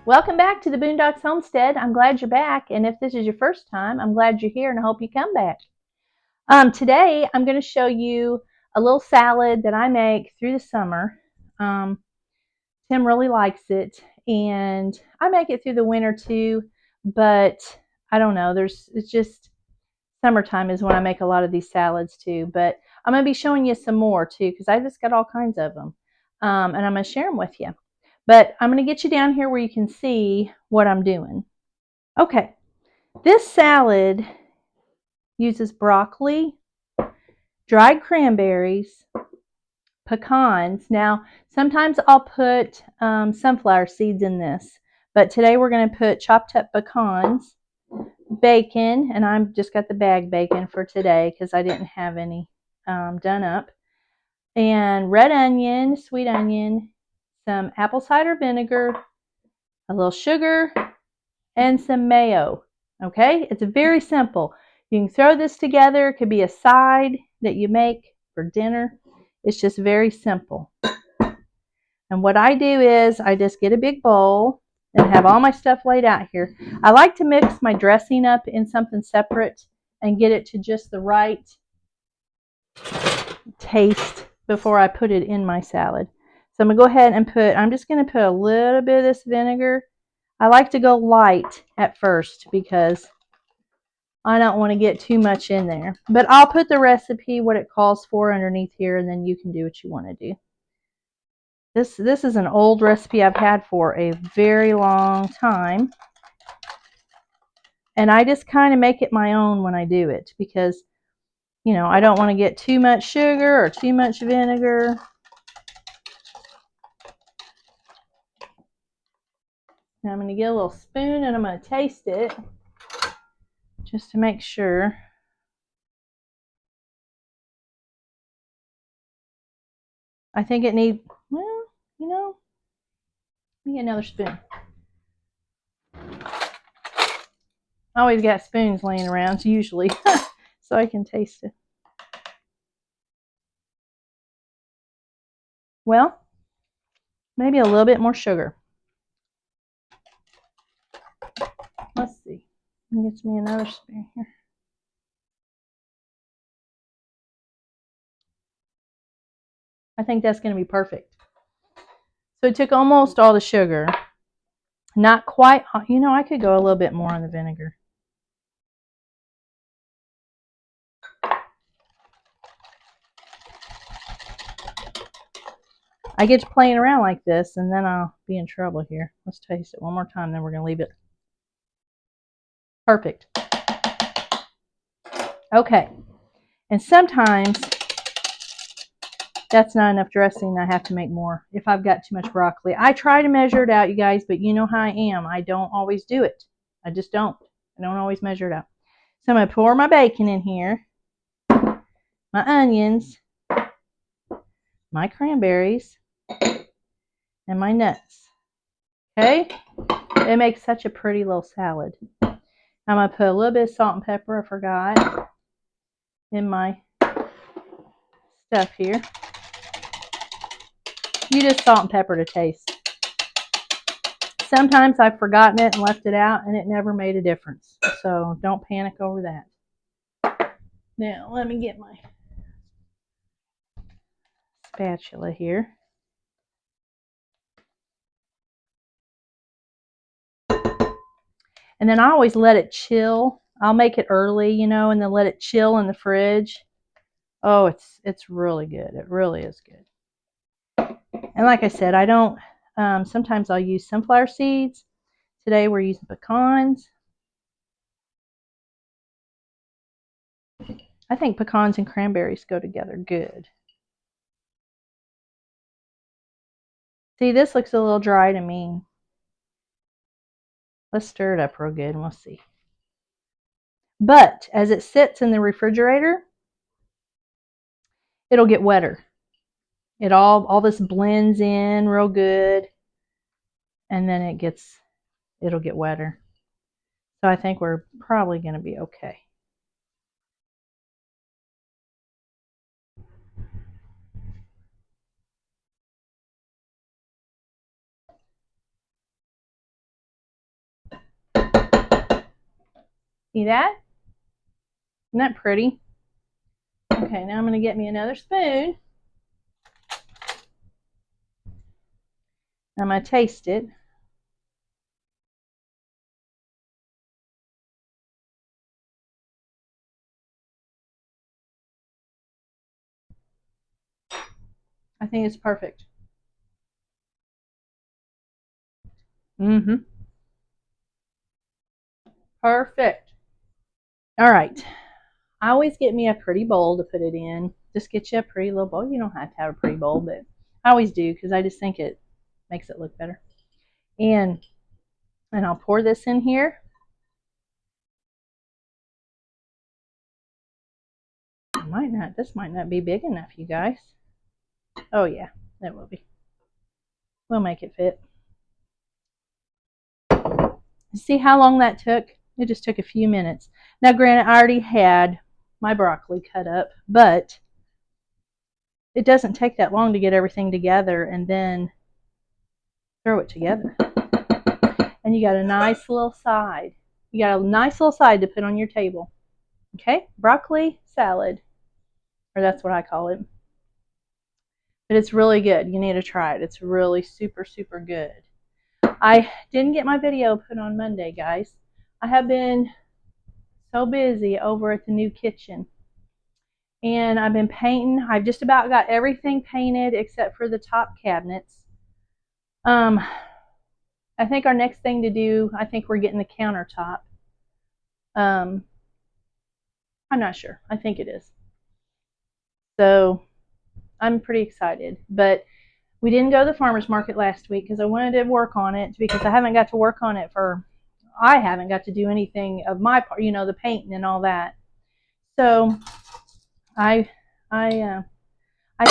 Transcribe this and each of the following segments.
Welcome back to the Boondocks Homestead. I'm glad you're back, and if this is your first time, I'm glad you're here and I hope you come back. Today, I'm going to show you a little salad that I make through the summer. Tim really likes it, and I make it through the winter too, but I don't know, it's just summertime is when I make a lot of these salads too, but I'm going to be showing you some more too because I just got all kinds of them, and I'm going to share them with you. But I'm going to get you down here where you can see what I'm doing. Okay, this salad uses broccoli, dried cranberries, pecans. Now, sometimes I'll put sunflower seeds in this, but today we're going to put chopped up pecans, bacon, and I've just got the bag bacon for today because I didn't have any done up, and red onion, sweet onion, some apple cider vinegar, a little sugar, and some mayo. Okay, it's very simple. You can throw this together. It could be a side that you make for dinner. It's just very simple. And what I do is I just get a big bowl and have all my stuff laid out here. I like to mix my dressing up in something separate and get it to just the right taste before I put it in my salad. So I'm going to go ahead and I'm just going to put a little bit of this vinegar. I like to go light at first because I don't want to get too much in there. But I'll put the recipe, what it calls for, underneath here, and then you can do what you want to do. This is an old recipe I've had for a very long time. And I just kind of make it my own when I do it because, you know, I don't want to get too much sugar or too much vinegar. Now I'm going to get a little spoon and I'm going to taste it just to make sure. I think it needs, well, you know, let me get another spoon. I always got spoons laying around, usually, so I can taste it. Well, maybe a little bit more sugar. Let's see. Gets me another spoon here. I think that's going to be perfect. So it took almost all the sugar. Not quite, you know, I could go a little bit more on the vinegar. I get to playing around like this, and then I'll be in trouble here. Let's taste it one more time, then we're going to leave it. Perfect. Okay. And sometimes that's not enough dressing. I have to make more if I've got too much broccoli. I try to measure it out, you guys, but you know how I am. I don't always do it. I just don't. I don't always measure it out. So I'm going to pour my bacon in here, my onions, my cranberries, and my nuts. Okay? It makes such a pretty little salad. I'm going to put a little bit of salt and pepper, I forgot, in my stuff here. You just salt and pepper to taste. Sometimes I've forgotten it and left it out, and it never made a difference. So don't panic over that. Now, let me get my spatula here. And then I always let it chill. I'll make it early, you know, and then let it chill in the fridge. Oh, it's really good. It really is good. And like I said, I don't, sometimes I'll use sunflower seeds. Today we're using pecans. I think pecans and cranberries go together good. See, this looks a little dry to me. Let's stir it up real good and we'll see. But as it sits in the refrigerator, it'll get wetter. It all this blends in real good, and then it'll get wetter. So I think we're probably going to be okay. See that? Isn't that pretty? Okay, now I'm going to get me another spoon. I'm going to taste it. I think it's perfect. Mm-hmm. Perfect. All right. I always get me a pretty bowl to put it in. Just get you a pretty little bowl. You don't have to have a pretty bowl, but I always do because I just think it makes it look better. And I'll pour this in here. This might not be big enough, you guys. Oh yeah, that will be. We'll make it fit. See how long that took? It just took a few minutes. Now, granted, I already had my broccoli cut up, but it doesn't take that long to get everything together and then throw it together. And you got a nice little side. You got a nice little side to put on your table. Okay? Broccoli salad, or that's what I call it. But it's really good. You need to try it. It's really super, super good. I didn't get my video put on Monday, guys. I have been so busy over at the new kitchen. And I've been painting. I've just about got everything painted except for the top cabinets. I think our next thing to do, I think we're getting the countertop. I'm not sure. I think it is. So I'm pretty excited. But we didn't go to the farmer's market last week because I wanted to work on it because I haven't got to work on it I haven't got to do anything of my part, the painting and all that. So I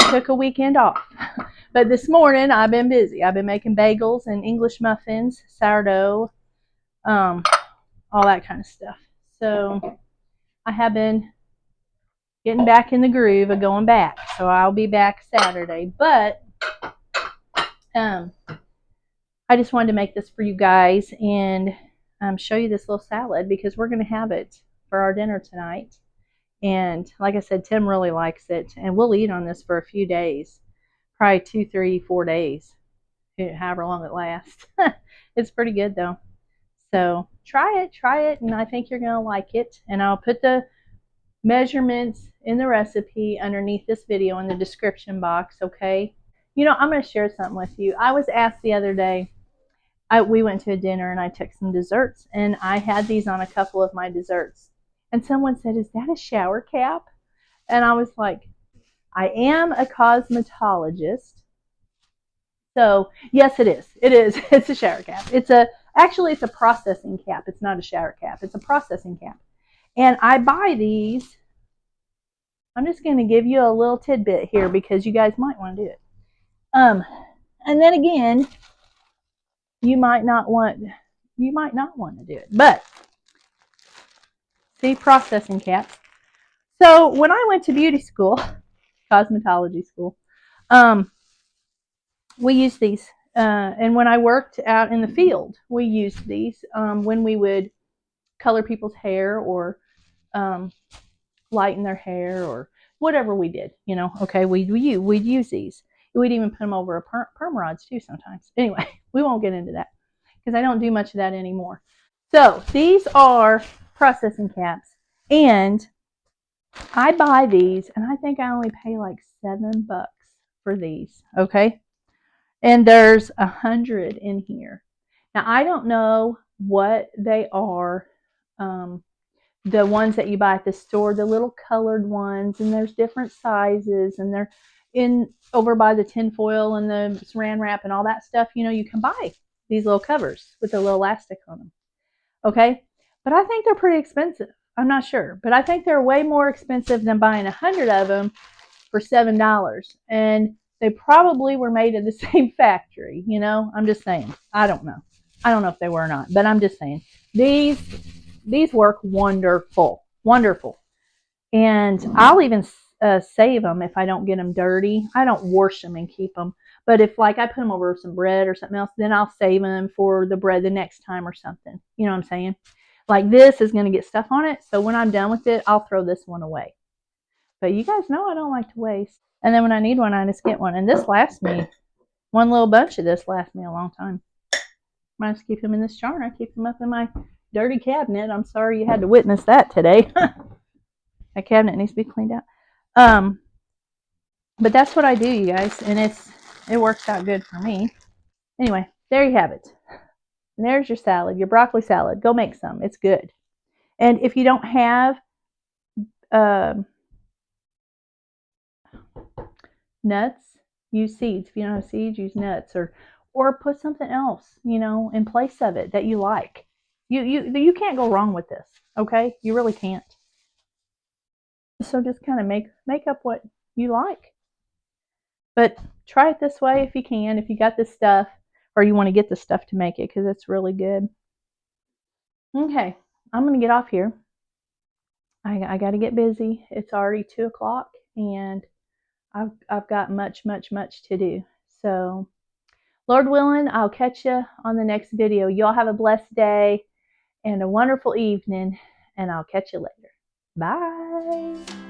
took a weekend off. But this morning I've been busy. I've been making bagels and English muffins, sourdough, all that kind of stuff. So I have been getting back in the groove of going back. So I'll be back Saturday. But I just wanted to make this for you guys and show you this little salad because we're going to have it for our dinner tonight. And like I said, Tim really likes it. And we'll eat on this for a few days. Probably 2, 3, 4 days. However long it lasts. It's pretty good though. So try it, and I think you're going to like it. And I'll put the measurements in the recipe underneath this video in the description box, okay? I'm going to share something with you. I was asked the other day, we went to a dinner and I took some desserts, and I had these on a couple of my desserts. And someone said, "Is that a shower cap?" And I was like, I am a cosmetologist. So yes, it is. It is. It's a shower cap. Actually, it's a processing cap. It's not a shower cap. It's a processing cap. And I buy these. I'm just going to give you a little tidbit here because you guys might want to do it. And then again, you might not want to do it. But see, processing caps. So when I went to beauty school, cosmetology school, we used these. And when I worked out in the field, we used these when we would color people's hair or lighten their hair or whatever we did. Okay, we'd use these. We'd even put them over a perm rods too sometimes. Anyway, we won't get into that because I don't do much of that anymore. So these are processing caps, and I buy these, and I think I only pay like $7 for these. Okay. And there's 100 in here. Now, I don't know what they are, the ones that you buy at the store, the little colored ones, and there's different sizes, and they're over by the tin foil and the saran wrap and all that stuff. You can buy these little covers with a little elastic on them. Okay? But I think they're pretty expensive. I'm not sure, but I think they're way more expensive than buying 100 of them for $7. And they probably were made in the same factory. I'm just saying. I don't know if they were or not, but I'm just saying these work wonderful. And I'll even save them if I don't get them dirty. I don't wash them and keep them, but if I put them over some bread or something else, then I'll save them for the bread the next time or something. You know what I'm saying? Like this is going to get stuff on it. So when I'm done with it, I'll throw this one away. But you guys know I don't like to waste. And then when I need one, I just get one. And this lasts me, one little bunch of this lasts me a long time. I just keep them in this jar. I keep them up in my dirty cabinet. I'm sorry you had to witness that today. That cabinet needs to be cleaned out. But that's what I do, you guys. And it works out good for me. Anyway, there you have it. And there's your salad, your broccoli salad. Go make some. It's good. And if you don't have nuts, use seeds. If you don't have seeds, use nuts, or put something else, in place of it that you like. You can't go wrong with this. Okay, you really can't. So just kind of make up what you like. But try it this way if you can. If you got this stuff, or you want to get the stuff to make it, because it's really good. Okay, I'm gonna get off here. I got to get busy. It's already 2 o'clock, and I've got much to do. So, Lord willing, I'll catch you on the next video. Y'all have a blessed day and a wonderful evening, and I'll catch you later. Bye.